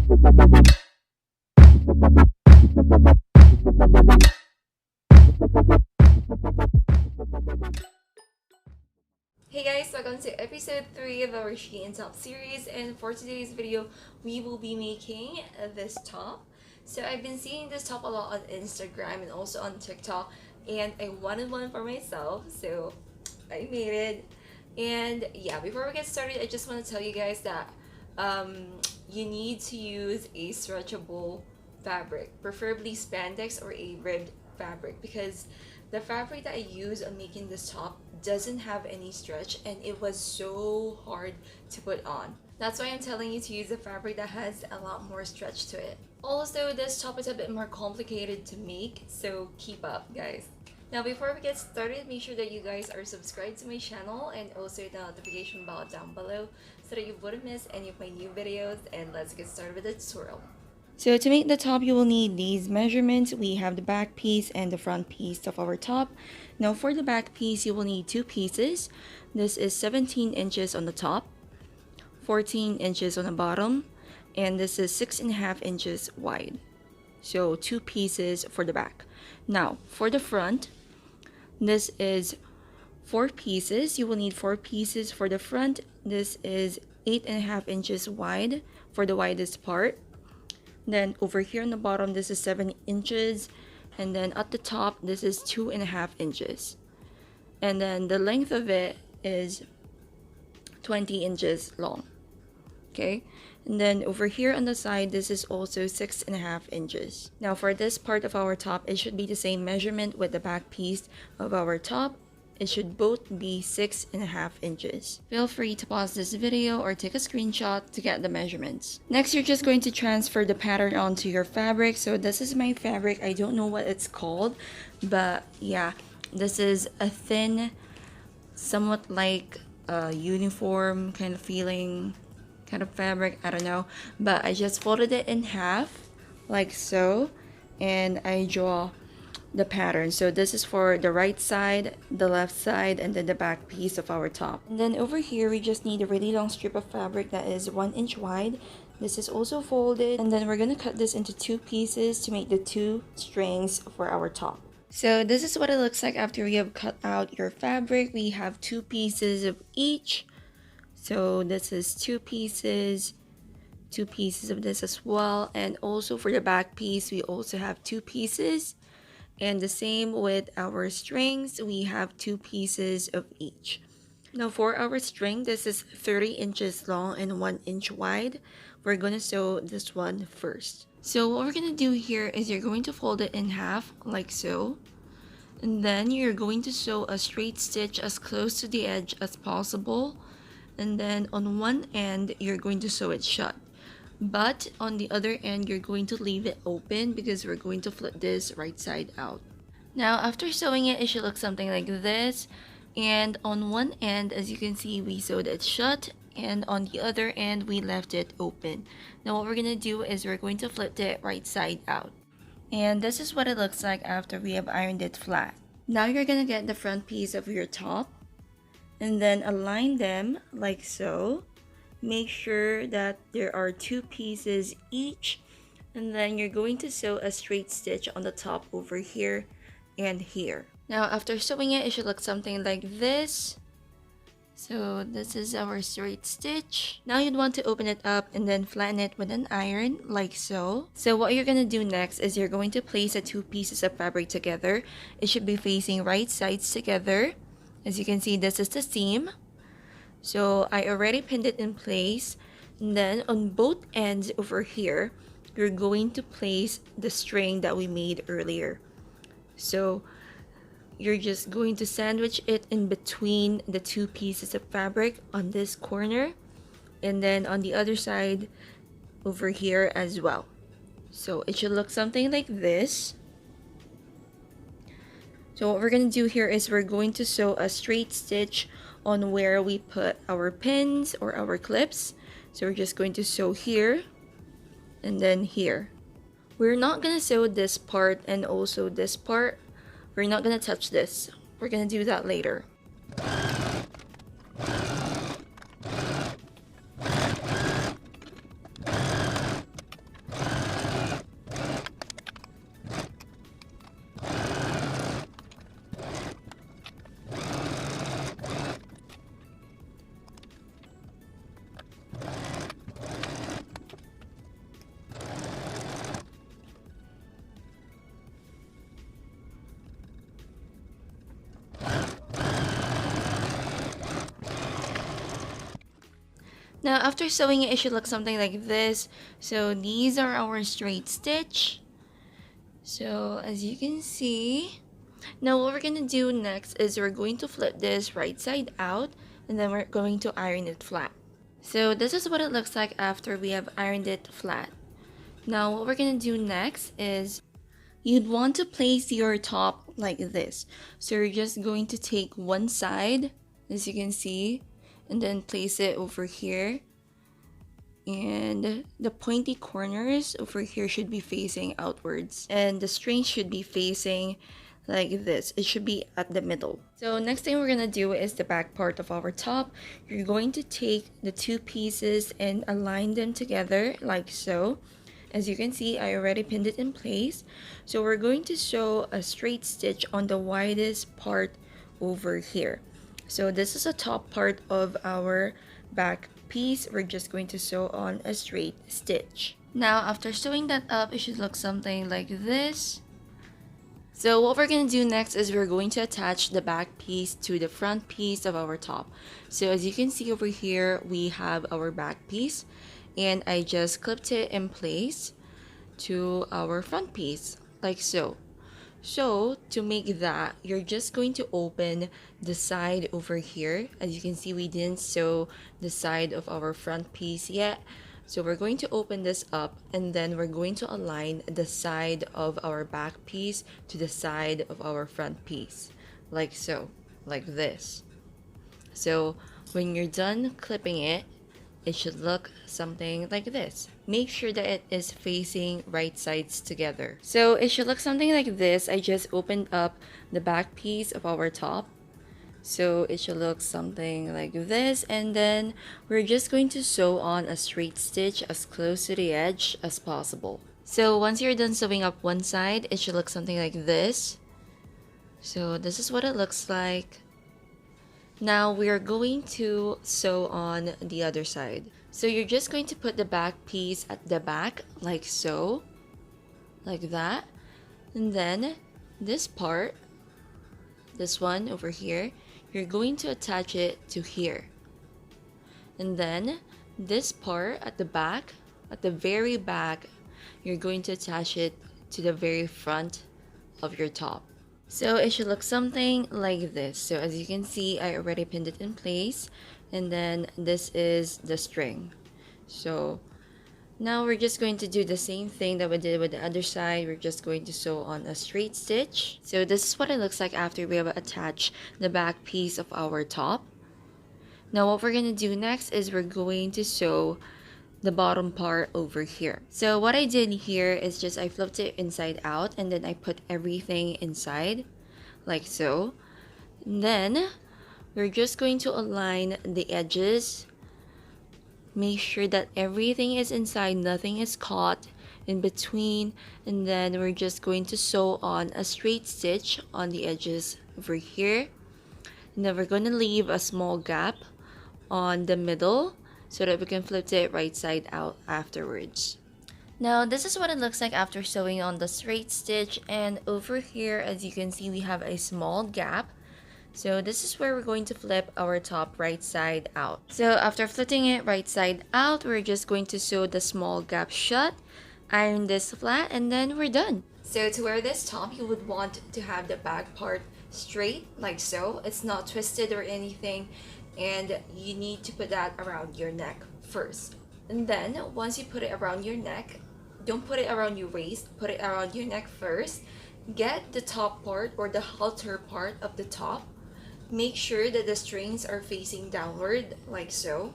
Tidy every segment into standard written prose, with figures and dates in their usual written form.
Hey guys, welcome to episode 3 of our SHEIN top series, and for today's video we will be making this top. So I've been seeing this top a lot on Instagram and also on TikTok, and I wanted one for myself, so I made it. And yeah, before we get started, I just want to tell you guys that you need to use a stretchable fabric, preferably spandex or a ribbed fabric, because the fabric that I use on making this top doesn't have any stretch and it was so hard to put on. That's why I'm telling you to use a fabric that has a lot more stretch to it. Also, this top is a bit more complicated to make, so keep up guys. Now before we get started, make sure that you guys are subscribed to my channel and also the notification bell down below so that you wouldn't miss any of my new videos, and let's get started with the tutorial. So to make the top, you will need these measurements. We have the back piece and the front piece of our top. Now for the back piece, you will need 2 pieces. This is 17 inches on the top, 14 inches on the bottom, and this is 6.5 inches wide. So 2 pieces for the back. Now for the front, this is 4 pieces. You will need 4 pieces for the front. This is 8.5 inches wide for the widest part. Then over here on the bottom, this is 7 inches, and then at the top this is 2.5 inches, and then the length of it is 20 inches long. Okay, and then over here on the side, this is also 6.5 inches. Now for this part of our top, it should be the same measurement with the back piece of our top. It should both be 6.5 inches. Feel free to pause this video or take a screenshot to get the measurements. Next, you're just going to transfer the pattern onto your fabric. So this is my fabric. I don't know what it's called, but yeah, this is a thin, somewhat like a uniform kind of feeling kind of fabric. I don't know, but I just folded it in half like so, and I draw the pattern. So this is for the right side, the left side, and then the back piece of our top. And then over here, we just need a really long strip of fabric that is 1 inch wide. This is also folded, and then we're going to cut this into 2 pieces to make the 2 strings for our top. So this is what it looks like after you have cut out your fabric. We have 2 pieces of each. So this is 2 pieces, 2 pieces of this as well, and also for the back piece, we also have 2 pieces. And the same with our strings, we have 2 pieces of each. Now for our string, this is 30 inches long and 1 inch wide. We're going to sew this one first. So what we're going to do here is you're going to fold it in half like so. And then you're going to sew a straight stitch as close to the edge as possible. And then on one end, you're going to sew it shut. But on the other end, you're going to leave it open because we're going to flip this right side out. Now after sewing it, it should look something like this. And on one end, as you can see, we sewed it shut, and on the other end, we left it open. Now what we're going to do is we're going to flip it right side out. And this is what it looks like after we have ironed it flat. Now you're going to get the front piece of your top and then align them like so. Make sure that there are 2 pieces each, and then you're going to sew a straight stitch on the top over here and here. Now after sewing it, it should look something like this. So this is our straight stitch. Now you'd want to open it up and then flatten it with an iron like so. So what you're going to do next is you're going to place the 2 pieces of fabric together. It should be facing right sides together. As you can see, this is the seam. So I already pinned it in place, and then on both ends over here, you're going to place the string that we made earlier. So you're just going to sandwich it in between the 2 pieces of fabric on this corner, and then on the other side over here as well. So it should look something like this. So what we're going to do here is we're going to sew a straight stitch on where we put our pins or our clips. So we're just going to sew here and then here. We're not going to sew this part and also this part. We're not going to touch this. We're going to do that later. Now after sewing it, it should look something like this. So these are our straight stitch. So as you can see, now what we're gonna do next is we're going to flip this right side out, and then we're going to iron it flat. So this is what it looks like after we have ironed it flat. Now what we're gonna do next is you'd want to place your top like this. So you're just going to take one side, as you can see, and then place it over here. And the pointy corners over here should be facing outwards, and the string should be facing like this. It should be at the middle. So next thing we're gonna do is the back part of our top. You're going to take the two pieces and align them together like so. As you can see, I already pinned it in place. So we're going to sew a straight stitch on the widest part over here. So this is the top part of our back piece. We're just going to sew on a straight stitch. Now after sewing that up, it should look something like this. So what we're going to do next is we're going to attach the back piece to the front piece of our top. So as you can see over here, we have our back piece, and I just clipped it in place to our front piece like so. So to make that, you're just going to open the side over here. As you can see, we didn't sew the side of our front piece yet. So we're going to open this up, and then we're going to align the side of our back piece to the side of our front piece like so, like this. So when you're done clipping it, it should look something like this. Make sure that it is facing right sides together. So it should look something like this. I just opened up the back piece of our top. So it should look something like this, and then we're just going to sew on a straight stitch as close to the edge as possible. So once you're done sewing up one side, it should look something like this. So this is what it looks like. Now we are going to sew on the other side. So you're just going to put the back piece at the back like so, like that, and then this part, this one over here, you're going to attach it to here, and then this part at the back, at the very back, you're going to attach it to the very front of your top. So it should look something like this. So as you can see, I already pinned it in place, and then this is the string. So now we're just going to do the same thing that we did with the other side. We're just going to sew on a straight stitch. So this is what it looks like after we have attached the back piece of our top. Now what we're going to do next is we're going to sew the bottom part over here. So what I did here is just I flipped it inside out, and then I put everything inside like so. And then we're just going to align the edges. Make sure that everything is inside, nothing is caught in between, and then we're just going to sew on a straight stitch on the edges over here, and then we're going to leave a small gap on the middle so that we can flip it right side out afterwards. Now this is what it looks like after sewing on the straight stitch, and over here as you can see we have a small gap. So this is where we're going to flip our top right side out. So after flipping it right side out, we're just going to sew the small gap shut, iron this flat, and then we're done. So to wear this top, you would want to have the back part straight like so. It's not twisted or anything, and you need to put that around your neck first. And then once you put it around your neck, don't put it around your waist, put it around your neck first. Get the top part or the halter part of the top. Make sure that the strings are facing downward like so,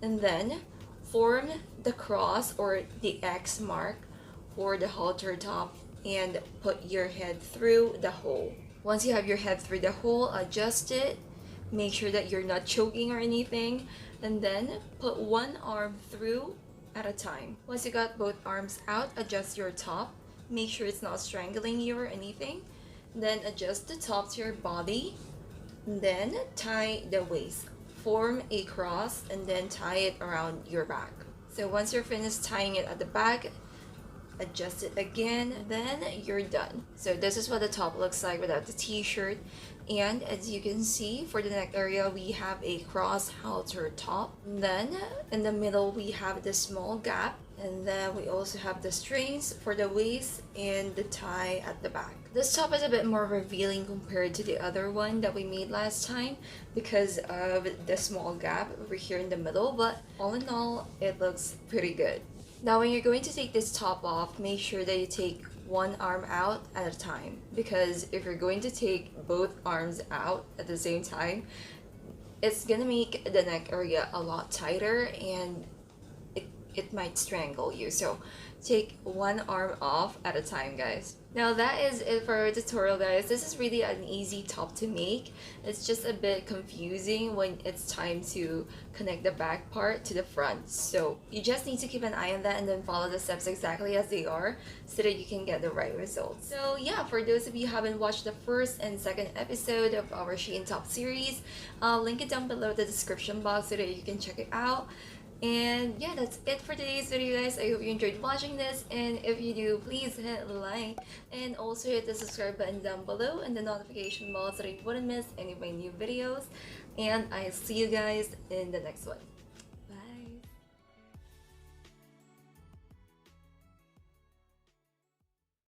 and then form the cross or the X mark for the halter top and put your head through the hole. Once you have your head through the hole, adjust it, make sure that you're not choking or anything, and then put one arm through at a time. Once you got both arms out, adjust your top, make sure it's not strangling you or anything, then adjust the top to your body. Then tie the waist, form a cross, and then tie it around your back. So once you're finished tying it at the back, adjust it again, then you're done. So this is what the top looks like without the t-shirt. And as you can see, for the neck area, we have a cross halter top. And then in the middle, we have the small gap. And then we also have the strings for the waist and the tie at the back. This top is a bit more revealing compared to the other one that we made last time because of the small gap over here in the middle, but all in all, it looks pretty good. Now when you're going to take this top off, make sure that you take one arm out at a time, because if you're going to take both arms out at the same time, it's gonna make the neck area a lot tighter and it might strangle you. So take one arm off at a time, guys. Now that is it for our tutorial, guys. This is really an easy top to make. It's just a bit confusing when it's time to connect the back part to the front. So you just need to keep an eye on that and then follow the steps exactly as they are so that you can get the right results. So yeah, for those of you who haven't watched the first and second episode of our SHEIN top series, I'll link it down below the description box so that you can check it out. And yeah, that's it for today's video, guys. I hope you enjoyed watching this, and if you do, please hit like and also hit the subscribe button down below and the notification bell so that you wouldn't miss any of my new videos. And I'll see you guys in the next one.